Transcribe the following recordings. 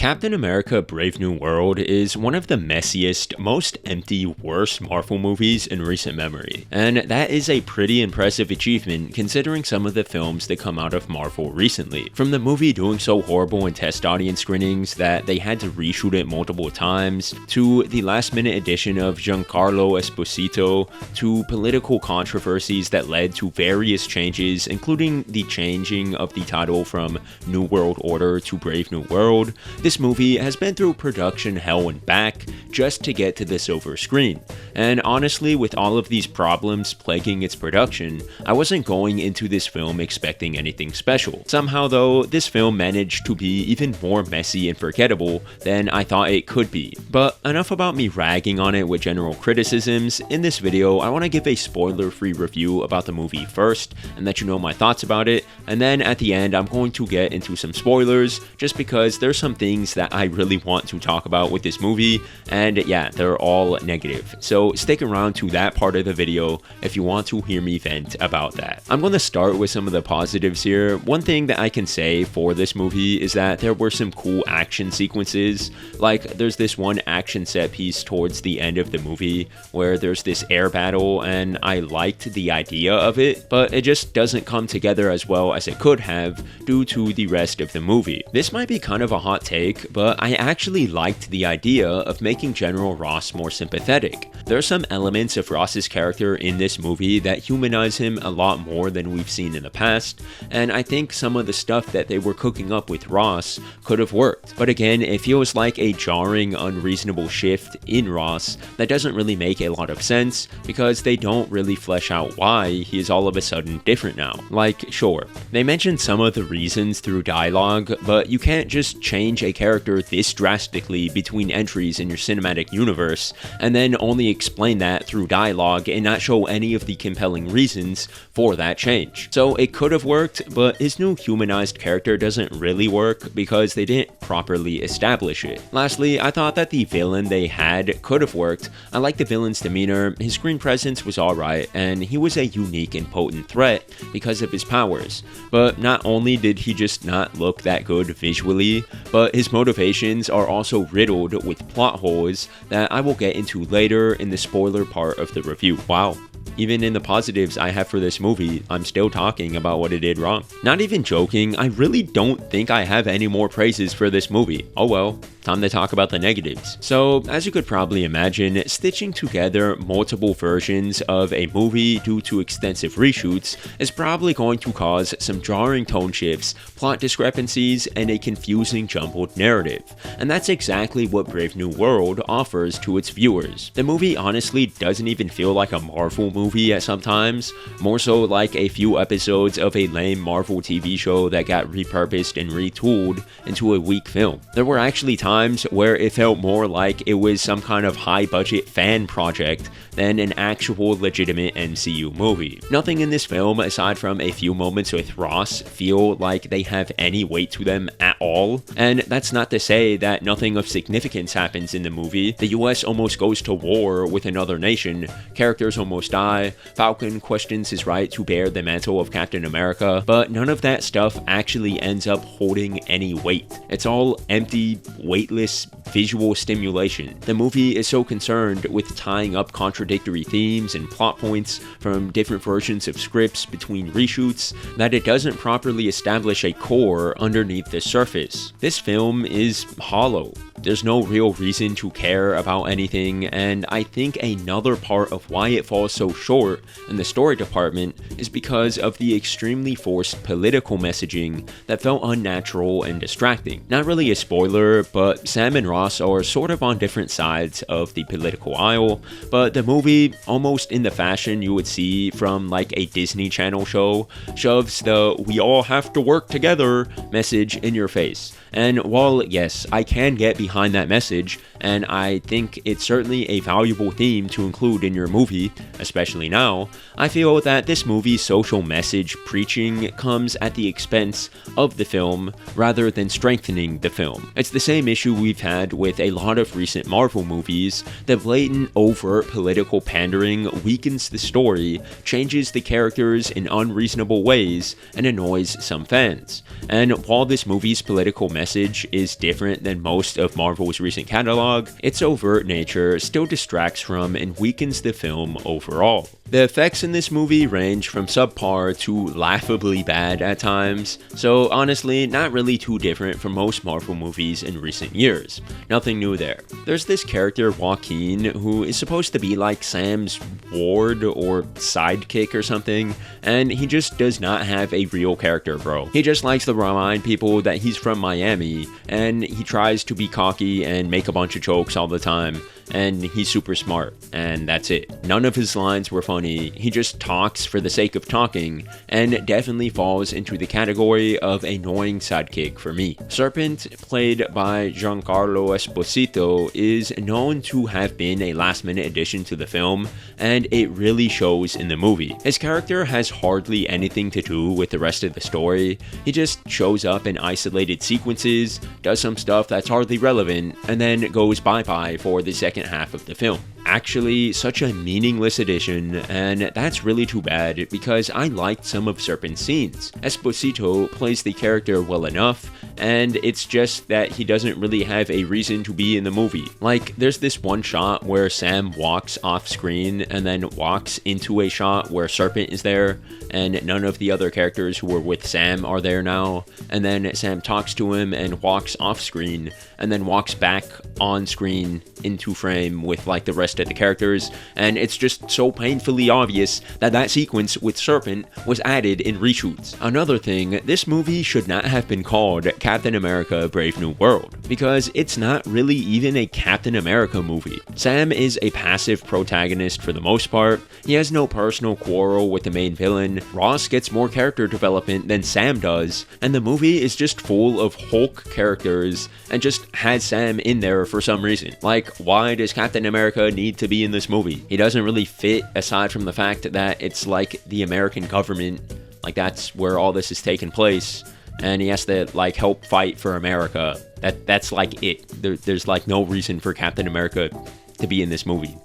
Captain America: Brave New World is one of the messiest, most empty, worst Marvel movies in recent memory, and that is a pretty impressive achievement considering some of the films that come out of Marvel recently. From the movie doing so horrible in test audience screenings that they had to reshoot it multiple times, to the last-minute addition of Giancarlo Esposito, to political controversies that led to various changes, including the changing of the title from New World Order to Brave New World. This movie has been through production hell and back just to get to the silver screen, and honestly, with all of these problems plaguing its production, I wasn't going into this film expecting anything special. Somehow though, this film managed to be even more messy and forgettable than I thought it could be. But enough about me ragging on it with general criticisms. In this video, I want to give a spoiler-free review about the movie first, and let you know my thoughts about it, and then at the end I'm going to get into some spoilers, just because there's some things that I really want to talk about with this movie, and yeah, they're all negative. So stick around to that part of the video if you want to hear me vent about that. I'm going to start with some of the positives here. One thing that I can say for this movie is that there were some cool action sequences. Like, there's this one action set piece towards the end of the movie where there's this air battle, and I liked the idea of it, but it just doesn't come together as well as it could have due to the rest of the movie. This might be kind of a hot take, but I actually liked the idea of making General Ross more sympathetic. There are some elements of Ross's character in this movie that humanize him a lot more than we've seen in the past, and I think some of the stuff that they were cooking up with Ross could have worked. But again, it feels like a jarring, unreasonable shift in Ross that doesn't really make a lot of sense, because they don't really flesh out why he is all of a sudden different now. Like, sure, they mention some of the reasons through dialogue, but you can't just change a character this drastically between entries in your cinematic universe, and then only explain that through dialogue and not show any of the compelling reasons for that change. So it could have worked, but his new humanized character doesn't really work because they didn't properly establish it. Lastly, I thought that the villain they had could have worked. I liked the villain's demeanor, his screen presence was alright, and he was a unique and potent threat because of his powers. But not only did he just not look that good visually, but his motivations are also riddled with plot holes that I will get into later in the spoiler part of the review. Wow. Even in the positives I have for this movie, I'm still talking about what it did wrong. Not even joking, I really don't think I have any more praises for this movie. Oh well, time to talk about the negatives. So, as you could probably imagine, stitching together multiple versions of a movie due to extensive reshoots is probably going to cause some jarring tone shifts, plot discrepancies, and a confusing jumbled narrative. And that's exactly what Brave New World offers to its viewers. The movie honestly doesn't even feel like a Marvel movie at some times, more so like a few episodes of a lame Marvel TV show that got repurposed and retooled into a weak film. There were actually times where it felt more like it was some kind of high-budget fan project than an actual legitimate MCU movie. Nothing in this film, aside from a few moments with Ross, feel like they have any weight to them at all, and that's not to say that nothing of significance happens in the movie. The US almost goes to war with another nation, characters almost die, Falcon questions his right to bear the mantle of Captain America, but none of that stuff actually ends up holding any weight. It's all empty, weightless visual stimulation. The movie is so concerned with tying up contradictory themes and plot points from different versions of scripts between reshoots that it doesn't properly establish a core underneath the surface. This film is hollow. There's no real reason to care about anything, and I think another part of why it falls so short in the story department is because of the extremely forced political messaging that felt unnatural and distracting. Not really a spoiler, but Sam and Ross are sort of on different sides of the political aisle, but the movie, almost in the fashion you would see from like a Disney Channel show, shoves the "we all have to work together" message in your face. And while, yes, I can get behind that message, and I think it's certainly a valuable theme to include in your movie, especially now, I feel that this movie's social message preaching comes at the expense of the film rather than strengthening the film. It's the same issue we've had with a lot of recent Marvel movies. The blatant, overt political pandering weakens the story, changes the characters in unreasonable ways, and annoys some fans. And while this movie's political message message is different than most of Marvel's recent catalog, its overt nature still distracts from and weakens the film overall. The effects in this movie range from subpar to laughably bad at times, so honestly, not really too different from most Marvel movies in recent years. Nothing new there. There's this character, Joaquin, who is supposed to be like Sam's ward or sidekick or something, and he just does not have a real character, bro. He just likes to remind people that he's from Miami, and he tries to be cocky and make a bunch of jokes all the time, and he's super smart, and that's it. None of his lines were funny, he just talks for the sake of talking, and definitely falls into the category of annoying sidekick for me. Serpent, played by Giancarlo Esposito, is known to have been a last-minute addition to the film, and it really shows in the movie. His character has hardly anything to do with the rest of the story, he just shows up in isolated sequences, does some stuff that's hardly relevant, and then goes bye-bye for the second half of the film. Actually, such a meaningless addition, and that's really too bad because I liked some of Serpent's scenes. Esposito plays the character well enough, and it's just that he doesn't really have a reason to be in the movie. Like, there's this one shot where Sam walks off screen and then walks into a shot where Serpent is there, and none of the other characters who were with Sam are there now, and then Sam talks to him and walks off screen, and then walks back on screen into frame with like the rest of the characters, and it's just so painfully obvious that that sequence with Serpent was added in reshoots. Another thing, this movie should not have been called Captain America Brave New World, because it's not really even a Captain America movie. Sam is a passive protagonist for the most part, he has no personal quarrel with the main villain, Ross gets more character development than Sam does, and the movie is just full of Hulk characters and just has Sam in there for some reason. Like, why does Captain America need to be in this movie? He doesn't really fit, aside from the fact that it's like the American government, like that's where all this is taking place, and he has to like help fight for America. That's like it. There's like no reason for Captain America to be in this movie.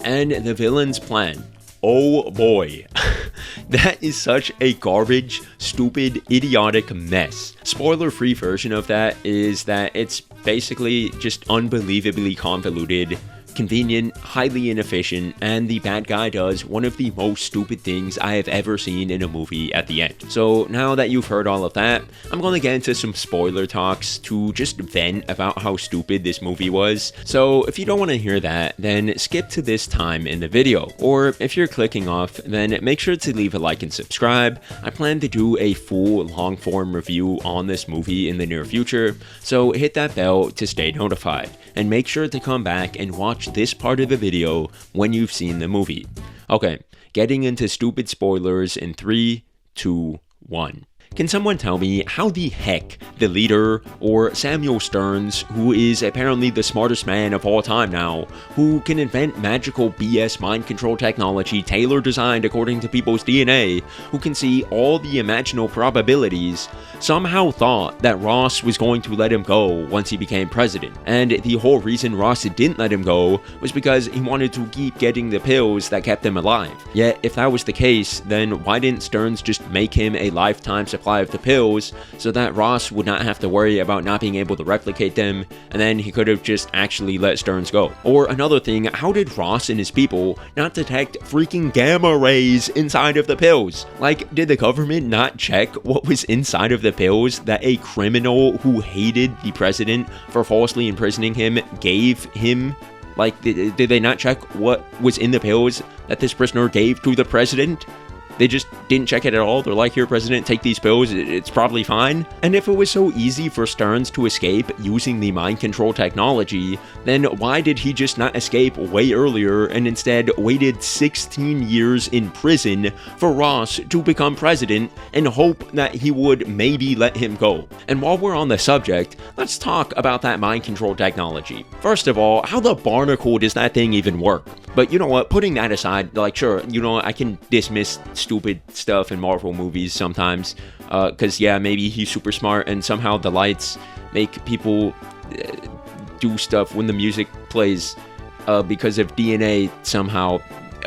And the villain's plan. Oh boy. That is such a garbage, stupid, idiotic mess. Spoiler-free version of that is that it's basically just unbelievably convoluted, convenient, highly inefficient, and the bad guy does one of the most stupid things I have ever seen in a movie at the end. So now that you've heard all of that, I'm going to get into some spoiler talks to just vent about how stupid this movie was. So if you don't want to hear that, then skip to this time in the video. Or if you're clicking off, then make sure to leave a like and subscribe. I plan to do a full long-form review on this movie in the near future, so hit that bell to stay notified. And make sure to come back and watch this part of the video when you've seen the movie. Okay, getting into stupid spoilers in 3, 2, 1. Can someone tell me how the heck the leader, or Samuel Stearns, who is apparently the smartest man of all time now, who can invent magical BS mind control technology tailor-designed according to people's DNA, who can see all the imaginable probabilities, somehow thought that Ross was going to let him go once he became president? And the whole reason Ross didn't let him go was because he wanted to keep getting the pills that kept him alive. Yet, if that was the case, then why didn't Stearns just make him a lifetime supply of the pills so that Ross would not have to worry about not being able to replicate them, and then he could have just actually let Stearns go? Or another thing, how did Ross and his people not detect freaking gamma rays inside of the pills? Like, did the government not check what was inside of the pills that a criminal who hated the president for falsely imprisoning him gave him? Like, did they not check what was in the pills that this prisoner gave to the president? They just didn't check it at all. They're like, here, President, take these pills, it's probably fine. And if it was so easy for Stearns to escape using the mind control technology, then why did he just not escape way earlier and instead waited 16 years in prison for Ross to become president and hope that he would maybe let him go? And while we're on the subject, let's talk about that mind control technology. First of all, how the barnacle does that thing even work? But you know what, putting that aside, like, sure, you know, I can dismiss stupid stuff in Marvel movies sometimes, because yeah, maybe he's super smart and somehow the lights make people do stuff when the music plays because of DNA somehow.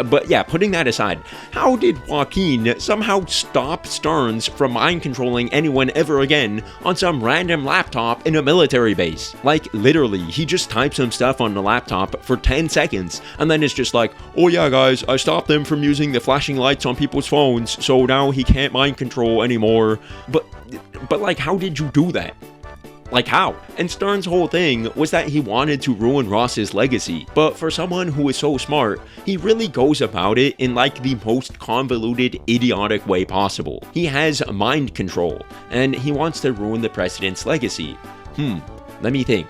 But yeah, putting that aside, how did Joaquin somehow stop Stearns from mind controlling anyone ever again on some random laptop in a military base? Like, literally, he just types some stuff on the laptop for 10 seconds, and then it's just like, oh yeah guys, I stopped them from using the flashing lights on people's phones, so now he can't mind control anymore. But like, how did you do that? Like, how? And Stearns' whole thing was that he wanted to ruin Ross's legacy, but for someone who is so smart, he really goes about it in like the most convoluted, idiotic way possible. He has mind control, and he wants to ruin the president's legacy. Let me think.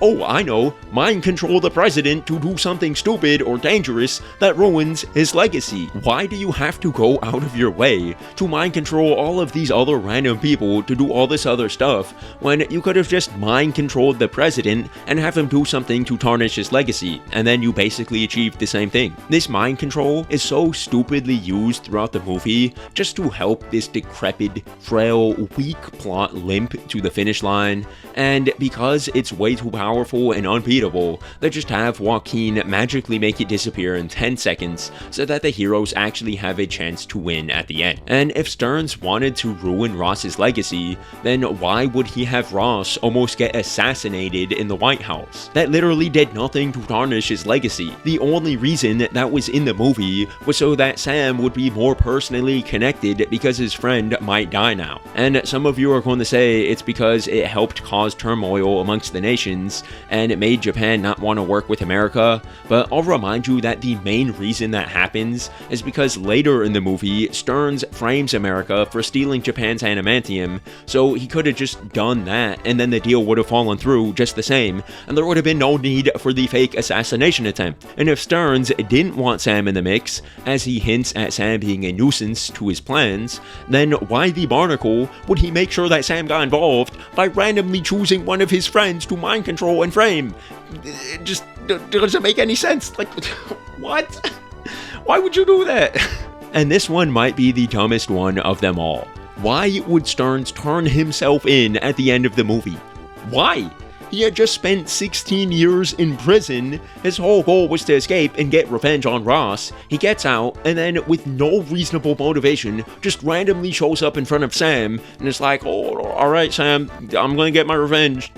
Oh, I know, mind control the president to do something stupid or dangerous that ruins his legacy. Why do you have to go out of your way to mind control all of these other random people to do all this other stuff when you could have just mind controlled the president and have him do something to tarnish his legacy, and then you basically achieved the same thing? This mind control is so stupidly used throughout the movie just to help this decrepit, frail, weak plot limp to the finish line, and because it's way too powerful and unbeatable, they just have Joaquin magically make it disappear in 10 seconds so that the heroes actually have a chance to win at the end. And if Stearns wanted to ruin Ross's legacy, then why would he have Ross almost get assassinated in the White House? That literally did nothing to tarnish his legacy. The only reason that was in the movie was so that Sam would be more personally connected because his friend might die now. And some of you are going to say it's because it helped cause turmoil amongst the nations and it made Japan not want to work with America, but I'll remind you that the main reason that happens is because later in the movie, Stearns frames America for stealing Japan's adamantium, so he could have just done that and then the deal would have fallen through just the same, and there would have been no need for the fake assassination attempt. And if Stearns didn't want Sam in the mix, as he hints at Sam being a nuisance to his plans, then why the barnacle would he make sure that Sam got involved by randomly choosing one of his friends to mind control and frame? It just doesn't make any sense. Like, what? Why would you do that? And this one might be the dumbest one of them all. Why would Stearns turn himself in at the end of the movie? Why? He had just spent 16 years in prison. His whole goal was to escape and get revenge on Ross. He gets out, and then with no reasonable motivation, just randomly shows up in front of Sam, and it's like, oh, alright Sam, I'm gonna get my revenge,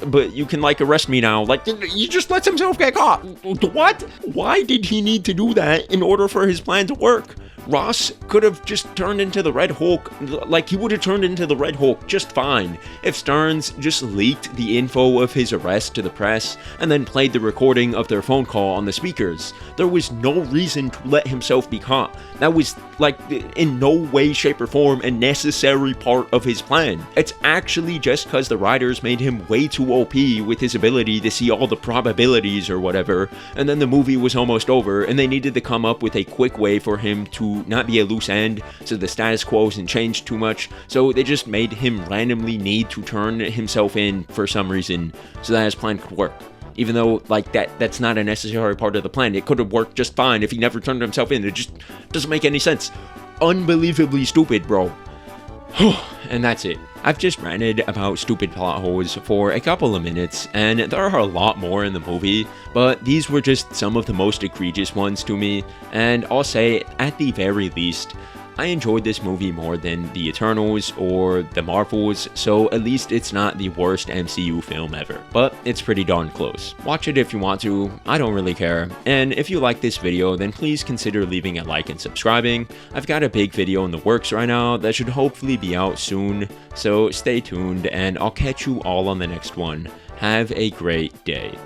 but you can like arrest me now. Like, he just lets himself get caught. What? Why did he need to do that in order for his plan to work? Ross could have just turned into the Red Hulk, like he would have turned into the Red Hulk just fine if Stearns just leaked the info of his arrest to the press and then played the recording of their phone call on the speakers. There was no reason to let himself be caught. That was like in no way, shape, or form a necessary part of his plan. It's actually just because the writers made him way too OP with his ability to see all the probabilities or whatever, and then the movie was almost over and they needed to come up with a quick way for him to not be a loose end so the status quo isn't changed too much, so they just made him randomly need to turn himself in for some reason so that his plan could work. Even though, like, that's not a necessary part of the plan. It could have worked just fine if he never turned himself in. It just doesn't make any sense. Unbelievably stupid, bro. And that's it. I've just ranted about stupid plot holes for a couple of minutes, and there are a lot more in the movie, but these were just some of the most egregious ones to me, and I'll say, at the very least, I enjoyed this movie more than The Eternals or The Marvels, so at least it's not the worst MCU film ever. But it's pretty darn close. Watch it if you want to, I don't really care. And if you like this video, then please consider leaving a like and subscribing. I've got a big video in the works right now that should hopefully be out soon, so stay tuned and I'll catch you all on the next one. Have a great day.